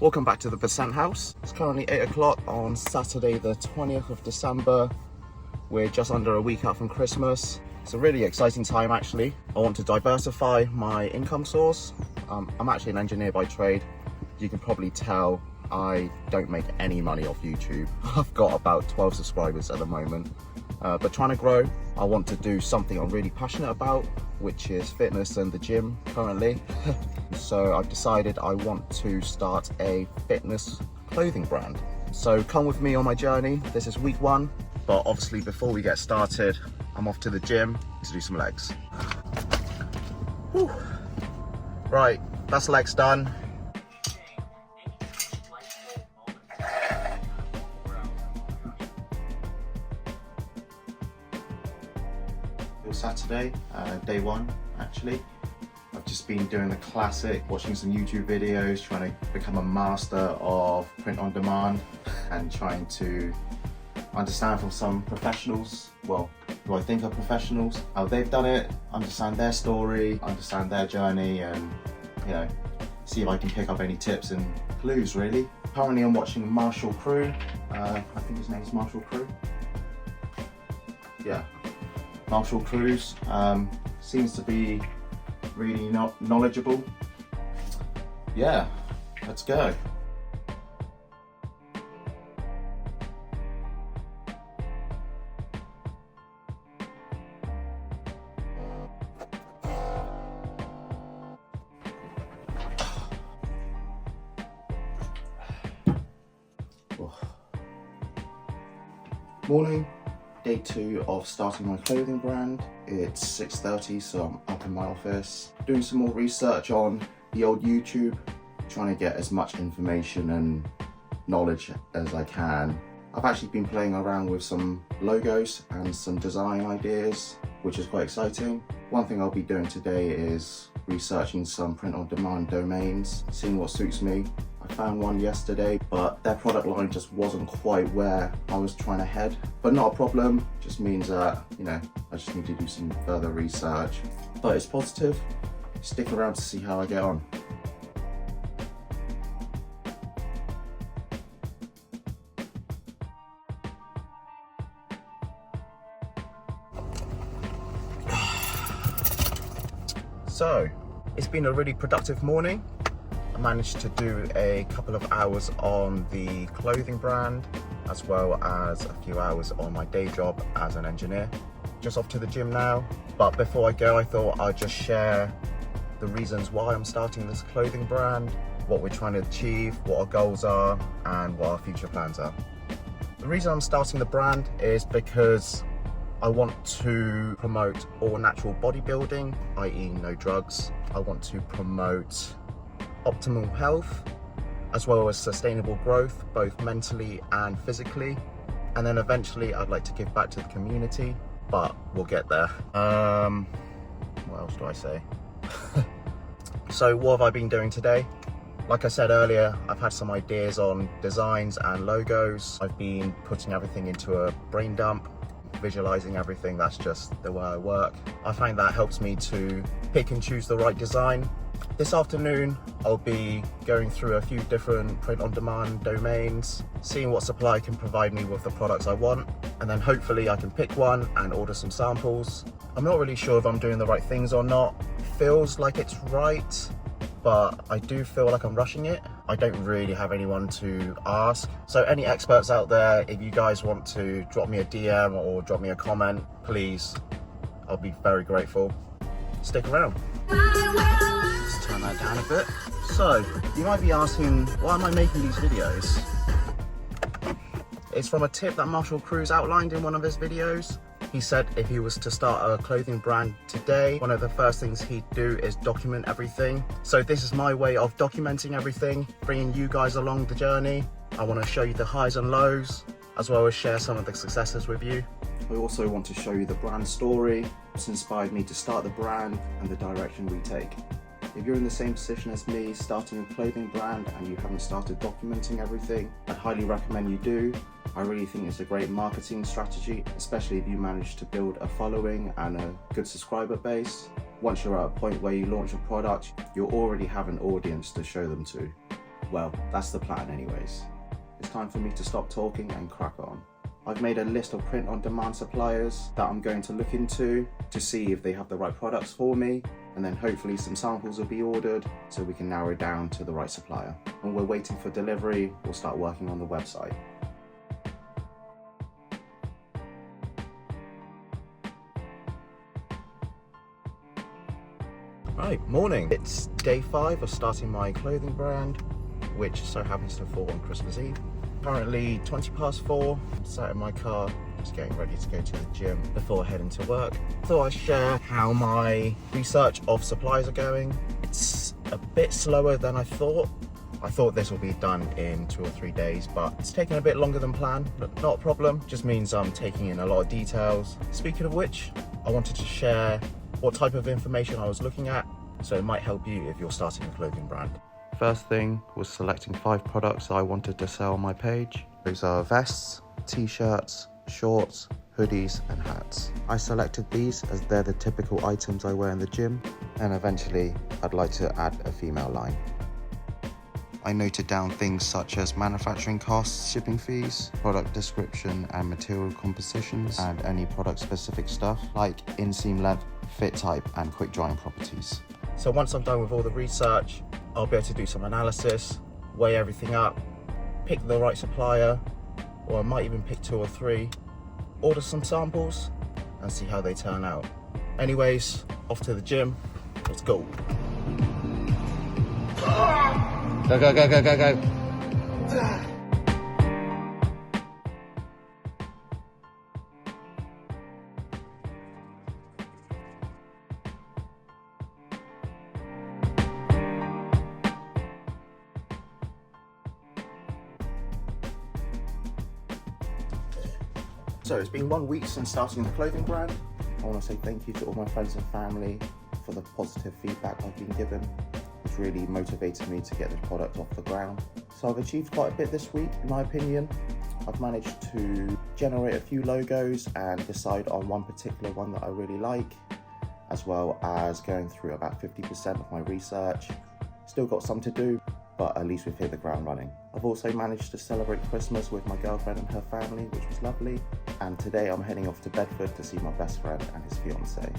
Welcome back to the Percent House. It's currently 8 o'clock on Saturday the 20th of December. We're just under a week out from Christmas. It's a really exciting time actually. I want to diversify my income source. I'm actually an engineer by trade. You can probably tell I don't make any money off YouTube. I've got about 12 subscribers at the moment. But trying to grow, I want to do something I'm really passionate about, which is fitness and the gym currently. So I've decided I want to start a fitness clothing brand. So come with me on my journey. This is week 1, but obviously before we get started, I'm off to the gym to do some legs. Whew. Right, that's legs done. Saturday, day 1 actually. I've just been doing the classic, watching some YouTube videos, trying to become a master of print on demand and trying to understand from some professionals, well, who I think are professionals, how they've done it, understand their story, understand their journey, and you know, see if I can pick up any tips and clues really. Currently I'm watching Marshall Crew. I think his name's Marshall Crew. Yeah. Marshall Crews seems to be really knowledgeable. Yeah, let's go. Morning. Day 2 of starting my clothing brand. It's 6:30, so I'm up in my office doing some more research on the old YouTube, trying to get as much information and knowledge as I can. I've actually been playing around with some logos and some design ideas, which is quite exciting. One thing I'll be doing today is researching some print-on-demand domains, seeing what suits me. I found one yesterday, but their product line just wasn't quite where I was trying to head. But not a problem, just means that, you know, I just need to do some further research. But it's positive. Stick around to see how I get on. So, it's been a really productive morning. I managed to do a couple of hours on the clothing brand, as well as a few hours on my day job as an engineer. Just off to the gym now, but before I go, I thought I'd just share the reasons why I'm starting this clothing brand, what we're trying to achieve, what our goals are, and what our future plans are. The reason I'm starting the brand is because I want to promote all natural bodybuilding, i.e. no drugs. I want to promote optimal health, as well as sustainable growth, both mentally and physically. And then eventually I'd like to give back to the community, but we'll get there. What else do I say? So what have I been doing today? Like I said earlier, I've had some ideas on designs and logos. I've been putting everything into a brain dump, visualizing everything. That's just the way I work. I find that helps me to pick and choose the right design. This afternoon, I'll be going through a few different print-on-demand domains, seeing what supply can provide me with the products I want, and then hopefully I can pick one and order some samples. I'm not really sure if I'm doing the right things or not. It feels like it's right, but I do feel like I'm rushing it. I don't really have anyone to ask. So any experts out there, if you guys want to drop me a DM or drop me a comment, please, I'll be very grateful. Stick around. Let's turn that down a bit. So, you might be asking, why am I making these videos? It's from a tip that Marshall Crews outlined in one of his videos. He said if he was to start a clothing brand today, one of the first things he'd do is document everything. So this is my way of documenting everything, bringing you guys along the journey. I want to show you the highs and lows, as well as share some of the successes with you. I also want to show you the brand story, what's inspired me to start the brand, and the direction we take. If you're in the same position as me, starting a clothing brand, and you haven't started documenting everything, I'd highly recommend you do. I really think it's a great marketing strategy, especially if you manage to build a following and a good subscriber base. Once you're at a point where you launch a product, you'll already have an audience to show them to. Well, that's the plan anyways. It's time for me to stop talking and crack on. I've made a list of print-on-demand suppliers that I'm going to look into to see if they have the right products for me, and then hopefully some samples will be ordered so we can narrow down to the right supplier. When we're waiting for delivery, we'll start working on the website. Right, morning. It's day 5 of starting my clothing brand, which so happens to fall on Christmas Eve. Currently 4:20. I'm sat in my car, just getting ready to go to the gym before heading to work. Thought I'd share how my research of supplies are going. It's a bit slower than I thought. I thought this will be done in 2 or 3 days, but it's taken a bit longer than planned. Not a problem, just means I'm taking in a lot of details. Speaking of which, I wanted to share what type of information I was looking at, so it might help you if you're starting a clothing brand. First thing was selecting 5 products I wanted to sell on my page. Those are vests, t-shirts, shorts, hoodies and hats. I selected these as they're the typical items I wear in the gym, and eventually I'd like to add a female line. I noted down things such as manufacturing costs, shipping fees, product description and material compositions, and any product specific stuff like inseam length, fit type and quick drying properties. So once I'm done with all the research, I'll be able to do some analysis, weigh everything up, pick the right supplier, or I might even pick 2 or 3, order some samples and see how they turn out. Anyways, off to the gym, let's go. Go, go, go, go, go, go. So it's been 1 week since starting the clothing brand. I want to say thank you to all my friends and family for the positive feedback I've been given. It's really motivated me to get this product off the ground. So I've achieved quite a bit this week, in my opinion. I've managed to generate a few logos and decide on one particular one that I really like, as well as going through about 50% of my research. Still got some to do, but at least we've hit the ground running. I've also managed to celebrate Christmas with my girlfriend and her family, which was lovely. And today I'm heading off to Bedford to see my best friend and his fiancée,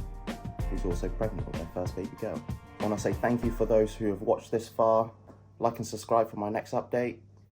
who's also pregnant with their first baby girl. I want to say thank you for those who have watched this far. Like and subscribe for my next update.